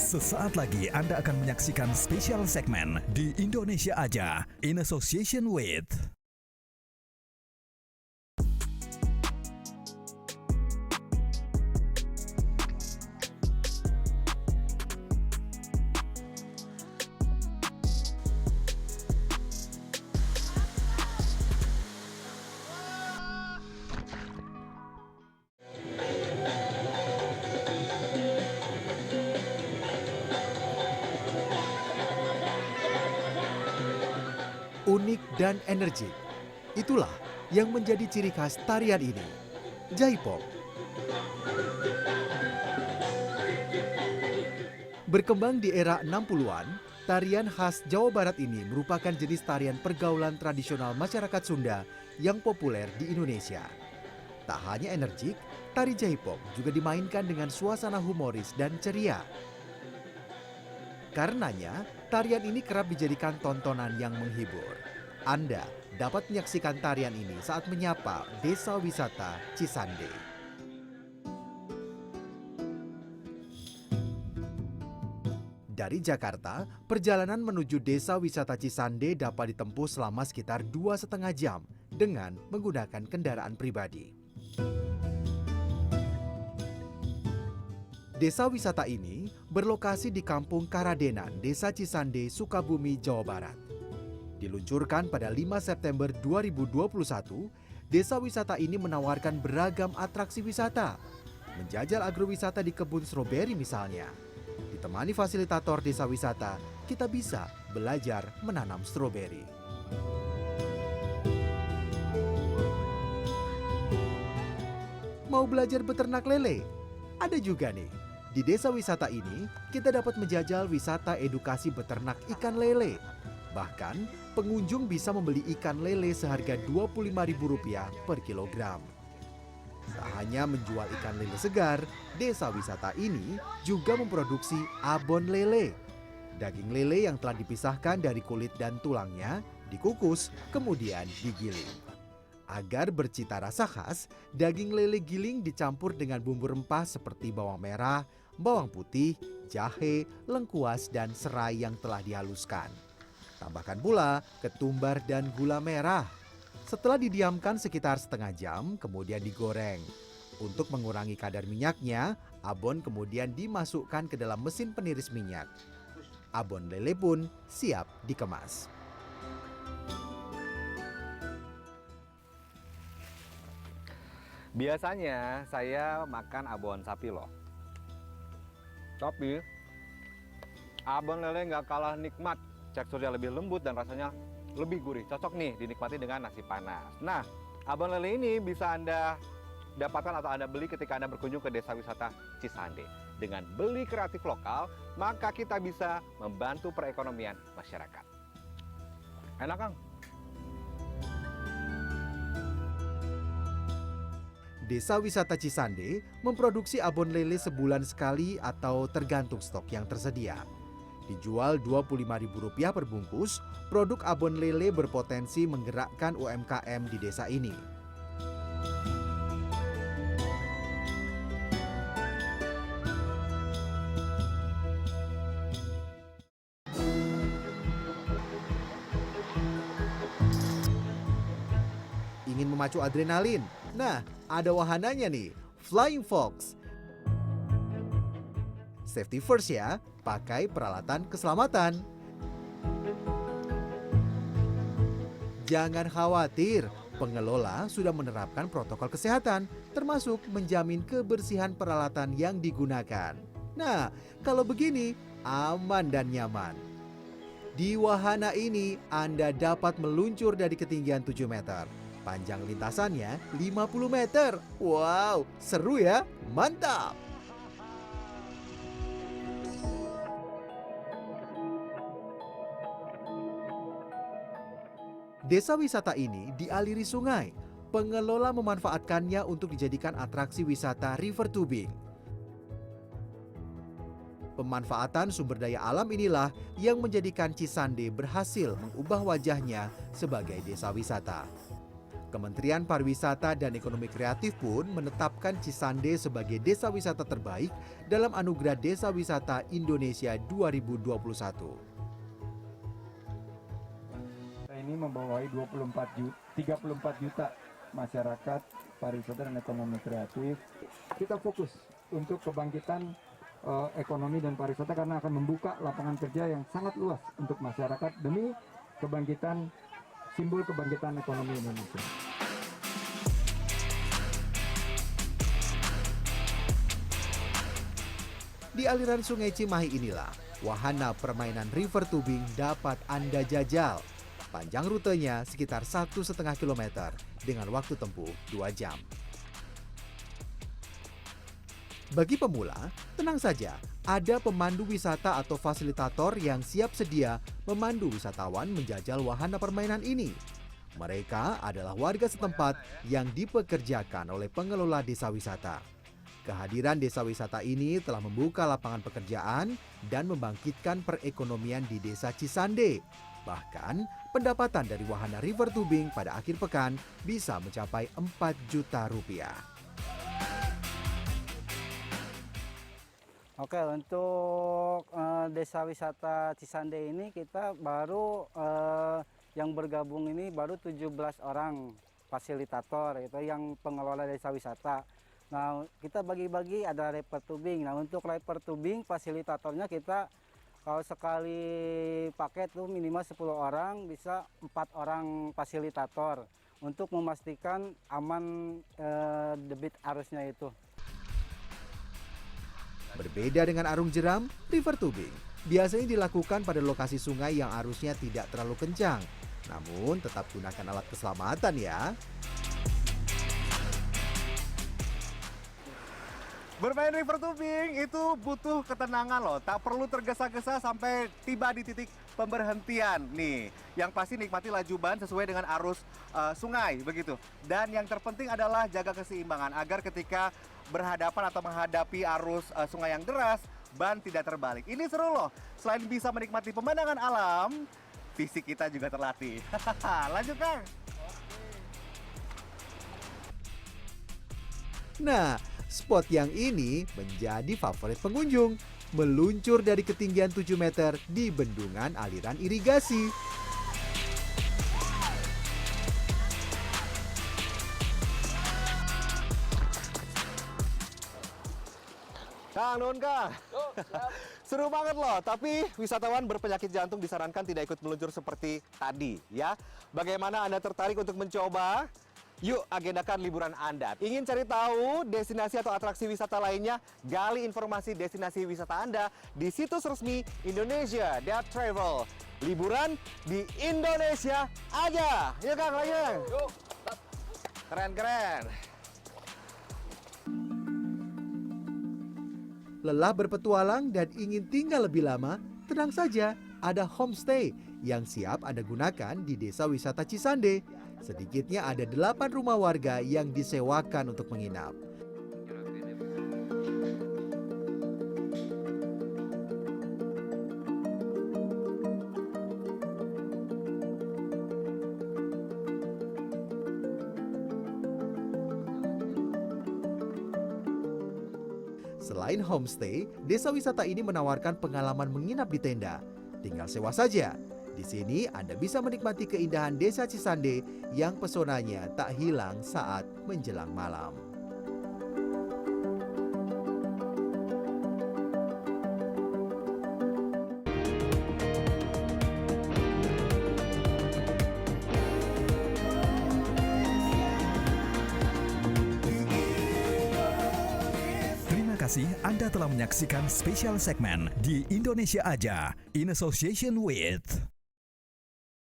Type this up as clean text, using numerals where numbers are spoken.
Sesaat lagi Anda akan menyaksikan spesial segmen di Indonesia Aja in association with unik dan energik. Itulah yang menjadi ciri khas tarian ini, Jaipong. Berkembang di era 60-an, tarian khas Jawa Barat ini merupakan jenis tarian pergaulan tradisional masyarakat Sunda yang populer di Indonesia. Tak hanya energik, tari Jaipong juga dimainkan dengan suasana humoris dan ceria. Karenanya, tarian ini kerap dijadikan tontonan yang menghibur. Anda dapat menyaksikan tarian ini saat menyapa Desa Wisata Cisande. Dari Jakarta, perjalanan menuju Desa Wisata Cisande dapat ditempuh selama sekitar 2,5 jam dengan menggunakan kendaraan pribadi. Desa wisata ini berlokasi di Kampung Karadenan, Desa Cisande, Sukabumi, Jawa Barat. Diluncurkan pada 5 September 2021, desa wisata ini menawarkan beragam atraksi wisata. Menjajal agrowisata di kebun stroberi misalnya. Ditemani fasilitator desa wisata, kita bisa belajar menanam stroberi. Mau belajar beternak lele? Ada juga nih. Di desa wisata ini, kita dapat menjajal wisata edukasi beternak ikan lele. Bahkan, pengunjung bisa membeli ikan lele seharga Rp25.000 per kilogram. Tak hanya menjual ikan lele segar, desa wisata ini juga memproduksi abon lele. Daging lele yang telah dipisahkan dari kulit dan tulangnya, dikukus, kemudian digiling. Agar bercita rasa khas, daging lele giling dicampur dengan bumbu rempah seperti bawang merah, bawang putih, jahe, lengkuas, dan serai yang telah dihaluskan. Tambahkan pula ketumbar dan gula merah. Setelah didiamkan sekitar setengah jam, kemudian digoreng. Untuk mengurangi kadar minyaknya, abon kemudian dimasukkan ke dalam mesin peniris minyak. Abon lele pun siap dikemas. Biasanya saya makan abon sapi loh. Tapi abon lele nggak kalah nikmat. Teksturnya lebih lembut dan rasanya lebih gurih. Cocok nih dinikmati dengan nasi panas. Nah, abon lele ini bisa Anda dapatkan atau Anda beli ketika Anda berkunjung ke desa wisata Cisande. Dengan beli kreatif lokal, maka kita bisa membantu perekonomian masyarakat. Enak, Kang? Desa wisata Cisande memproduksi abon lele sebulan sekali atau tergantung stok yang tersedia. Dijual Rp25.000 per bungkus, produk abon lele berpotensi menggerakkan UMKM di desa ini. Ingin memacu adrenalin? Nah, ada wahananya nih, Flying Fox. Safety first ya, pakai peralatan keselamatan. Jangan khawatir, pengelola sudah menerapkan protokol kesehatan, termasuk menjamin kebersihan peralatan yang digunakan. Nah, kalau begini, aman dan nyaman. Di wahana ini, Anda dapat meluncur dari ketinggian 7 meter. Panjang lintasannya 50 meter. Wow, seru ya? Mantap! Desa wisata ini dialiri sungai. Pengelola memanfaatkannya untuk dijadikan atraksi wisata river tubing. Pemanfaatan sumber daya alam inilah yang menjadikan Cisande berhasil mengubah wajahnya sebagai desa wisata. Kementerian Pariwisata dan Ekonomi Kreatif pun menetapkan Cisande sebagai desa wisata terbaik dalam Anugerah Desa Wisata Indonesia 2021. Kita ini membawahi 34 juta masyarakat pariwisata dan ekonomi kreatif. Kita fokus untuk kebangkitan ekonomi dan pariwisata karena akan membuka lapangan kerja yang sangat luas untuk masyarakat demi kebangkitan, simbol kebangkitan ekonomi Indonesia. Di aliran Sungai Cimahi inilah wahana permainan river tubing dapat Anda jajal. Panjang rutenya sekitar 1,5 km dengan waktu tempuh 2 jam. Bagi pemula, tenang saja, ada pemandu wisata atau fasilitator yang siap sedia memandu wisatawan menjajal wahana permainan ini. Mereka adalah warga setempat yang dipekerjakan oleh pengelola desa wisata. Kehadiran desa wisata ini telah membuka lapangan pekerjaan dan membangkitkan perekonomian di desa Cisande. Bahkan, pendapatan dari wahana river tubing pada akhir pekan bisa mencapai 4 juta rupiah. Oke, untuk desa wisata Cisande ini kita baru yang bergabung ini baru 17 orang fasilitator itu yang pengelola desa wisata. Nah, kita bagi-bagi ada river tubing. Nah, untuk river tubing fasilitatornya kita kalau sekali paket tuh minimal 10 orang, bisa 4 orang fasilitator untuk memastikan aman debit arusnya itu. Berbeda dengan arung jeram, river tubing biasanya dilakukan pada lokasi sungai yang arusnya tidak terlalu kencang. Namun tetap gunakan alat keselamatan ya. Bermain river tubing itu butuh ketenangan loh, tak perlu tergesa-gesa sampai tiba di titik pemberhentian nih. Yang pasti nikmati laju ban sesuai dengan arus sungai begitu. Dan yang terpenting adalah jaga keseimbangan agar ketika berhadapan atau menghadapi arus sungai yang deras, ban tidak terbalik. Ini seru loh, selain bisa menikmati pemandangan alam, fisik kita juga terlatih. Lanjut Kang. Nah, spot yang ini menjadi favorit pengunjung. Meluncur dari ketinggian 7 meter di bendungan aliran irigasi. Kang, nuhun Kang. Seru banget loh, tapi wisatawan berpenyakit jantung disarankan tidak ikut meluncur seperti tadi ya. Bagaimana Anda tertarik untuk mencoba? Yuk agendakan liburan Anda. Ingin cari tahu destinasi atau atraksi wisata lainnya? Gali informasi destinasi wisata Anda di situs resmi Indonesia Travel. Liburan di Indonesia aja. Yuk Kang, lagi. Keren-keren. Lelah berpetualang dan ingin tinggal lebih lama? Tenang saja, ada homestay yang siap Anda gunakan di Desa Wisata Cisande. Sedikitnya ada 8 rumah warga yang disewakan untuk menginap. Selain homestay, desa wisata ini menawarkan pengalaman menginap di tenda. Tinggal sewa saja. Di sini Anda bisa menikmati keindahan Desa Cisande yang pesonanya tak hilang saat menjelang malam. Terima kasih Anda telah menyaksikan spesial segmen di Indonesia Aja in association with